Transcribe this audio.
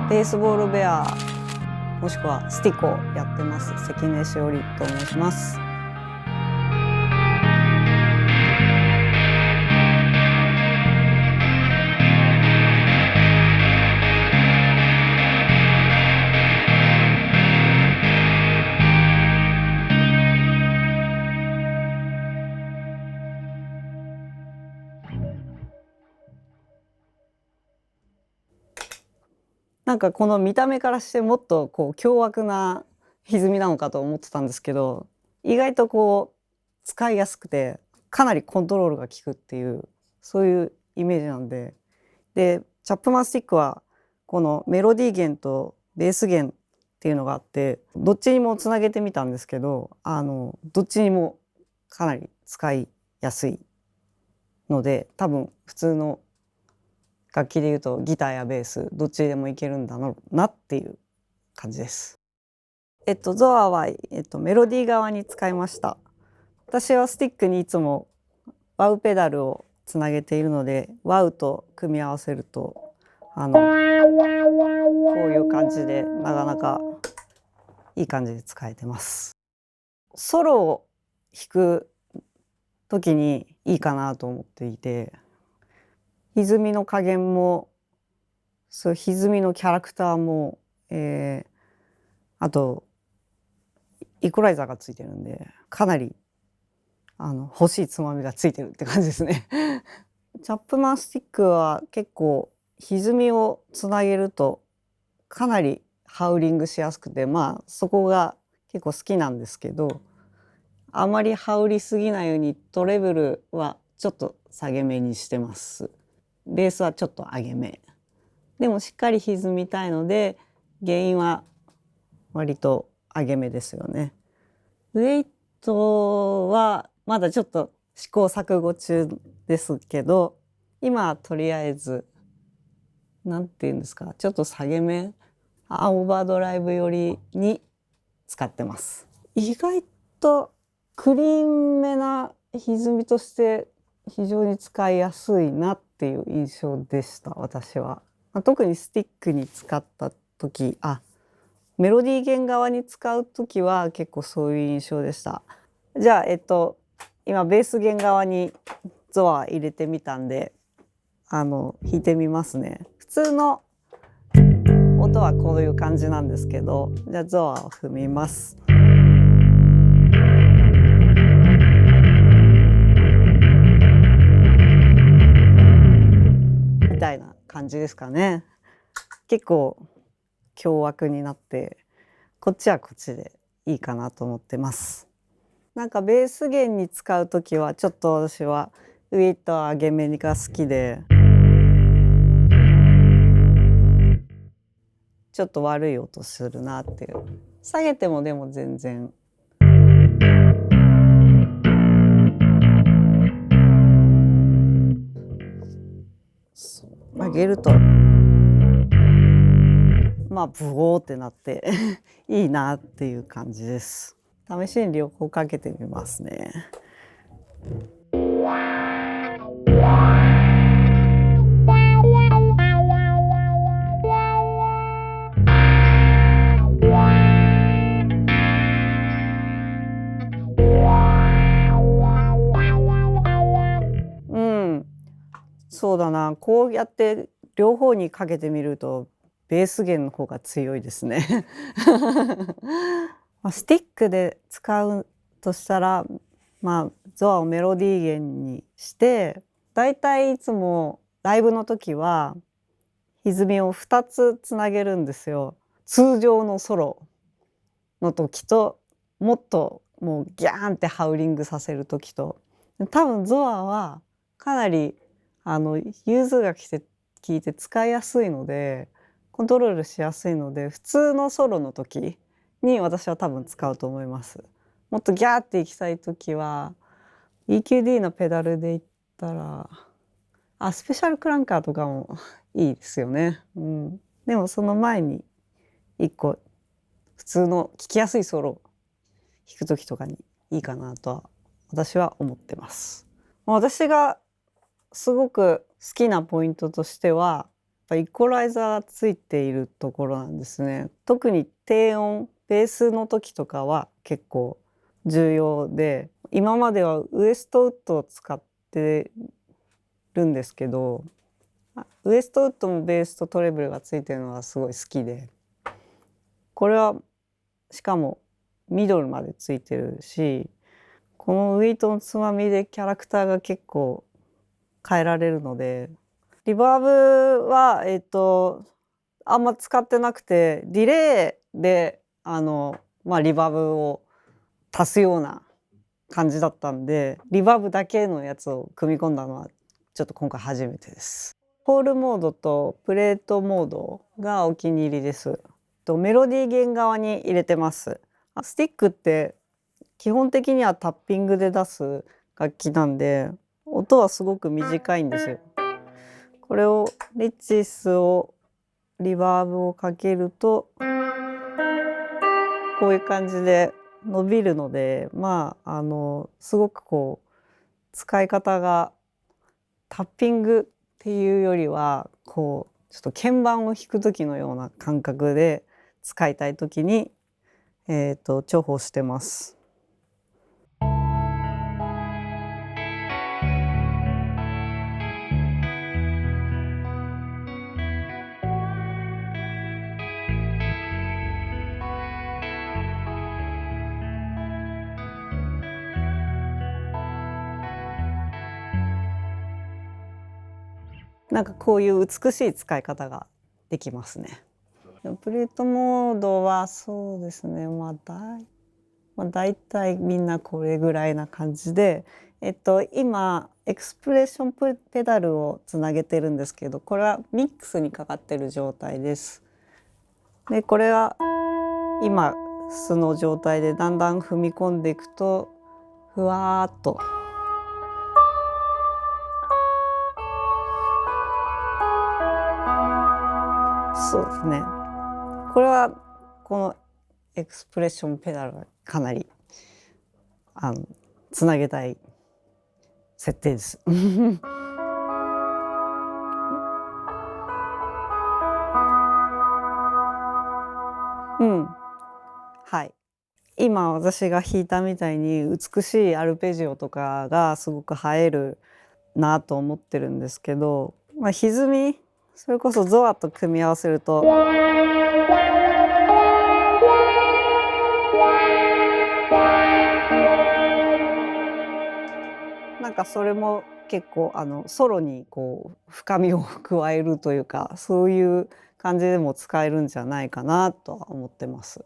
ベースボールベアもしくはスティコをやってます関根しおりと申します。なんかこの見た目からしてもっとこう凶悪な歪みなのかと思ってたんですけど、意外とこう使いやすくてかなりコントロールが効くっていうそういうイメージなんで、チャップマンスティックはこのメロディー弦とベース弦っていうのがあって、どっちにもつなげてみたんですけど、どっちにもかなり使いやすいので、多分普通の楽器でいうとギターやベースどっちでもいけるんだろうなっていう感じです。ゾアは、メロディー側に使いました。私はスティックにいつもワウペダルをつなげているので、ワウと組み合わせるとこういう感じでなかなかいい感じで使えてます。ソロを弾く時にいいかなと思っていて、歪みの加減もそう歪みのキャラクターも、あとイコライザーがついてるんでかなり欲しいつまみがついてるって感じですね。チャップマンスティックは結構歪みをつなげるとかなりハウリングしやすくて、まあそこが結構好きなんですけど、あまりハウりすぎないようにトレブルはちょっと下げ目にしてます。ベースはちょっと上げ目でもしっかり歪みたいので原因は割と上げ目ですよね。ウェイトはまだちょっと試行錯誤中ですけど、今はとりあえずなんていうんですか、ちょっと下げ目オーバードライブ寄りに使ってます。意外とクリーンめな歪みとして非常に使いやすいなっていう印象でした私は。特にスティックに使った時、メロディー弦側に使う時は結構そういう印象でした。じゃあ今ベース弦側にゾア入れてみたんで弾いてみますね。普通の音はこういう感じなんですけど、じゃあゾアを踏みます。みたいな感じですかね。結構凶悪になってこっちはこっちでいいかなと思ってます。なんかベース弦に使う時はちょっと私はウィット上げ目が好きで、ちょっと悪い音するなっていう。下げてもでも全然上げるとまあブオーってなっていいなっていう感じです。試しに両方かけてみますね。うん、そうだな、こうやって両方にかけてみるとベース弦の方が強いですね。スティックで使うとしたら、ゾアをメロディー弦にして、だいたいいつもライブの時は歪みを2つつなげるんですよ。通常のソロの時ともっともうギャーンってハウリングさせる時と。多分ゾアはかなり融通が効いて使いやすいので、コントロールしやすいので、普通のソロの時に私は多分使うと思います。もっとギャーっていきたい時は EQD のペダルでいったらスペシャルクランカーとかもいいですよね。でもその前に一個普通の聴きやすいソロ弾く時とかにいいかなとは私は思ってます。私がすごく好きなポイントとしては、やっぱイコライザーがついているところなんですね。特に低音ベースの時とかは結構重要で、今まではウエストウッドを使ってるんですけど、ウエストウッドもベースとトレブルがついてるのがすごい好きで、これはしかもミドルまでついてるし、このウェイトのつまみでキャラクターが結構変えられるので、リバーブはあんま使ってなくて、ディレイでリバーブを足すような感じだったんで、リバーブだけのやつを組み込んだのはちょっと今回初めてです。ホールモードとプレートモードがお気に入りです。メロディー弦側に入れてます。スティックって基本的にはタッピングで出す楽器なんで、音はすごく短いんですよ。これをリッチスをリバーブをかけるとこういう感じで伸びるので、すごくこう使い方がタッピングっていうよりはこうちょっと鍵盤を弾く時のような感覚で使いたい時に重宝してます。なんかこういう美しい使い方ができますね。プレートモードはそうですね、だいたいみんなこれぐらいな感じで、今エクスプレッションペダルをつなげてるんですけど、これはミックスにかかってる状態です。でこれは今素の状態でだんだん踏み込んでいくとふわーっと。そうですね。これはこのエクスプレッションペダルがかなりつなげたい設定です。はい。今私が弾いたみたいに美しいアルペジオとかがすごく映えるなと思ってるんですけど、歪みそれこそゾアと組み合わせるとなんかそれも結構ソロにこう深みを加えるというかそういう感じでも使えるんじゃないかなとは思ってます。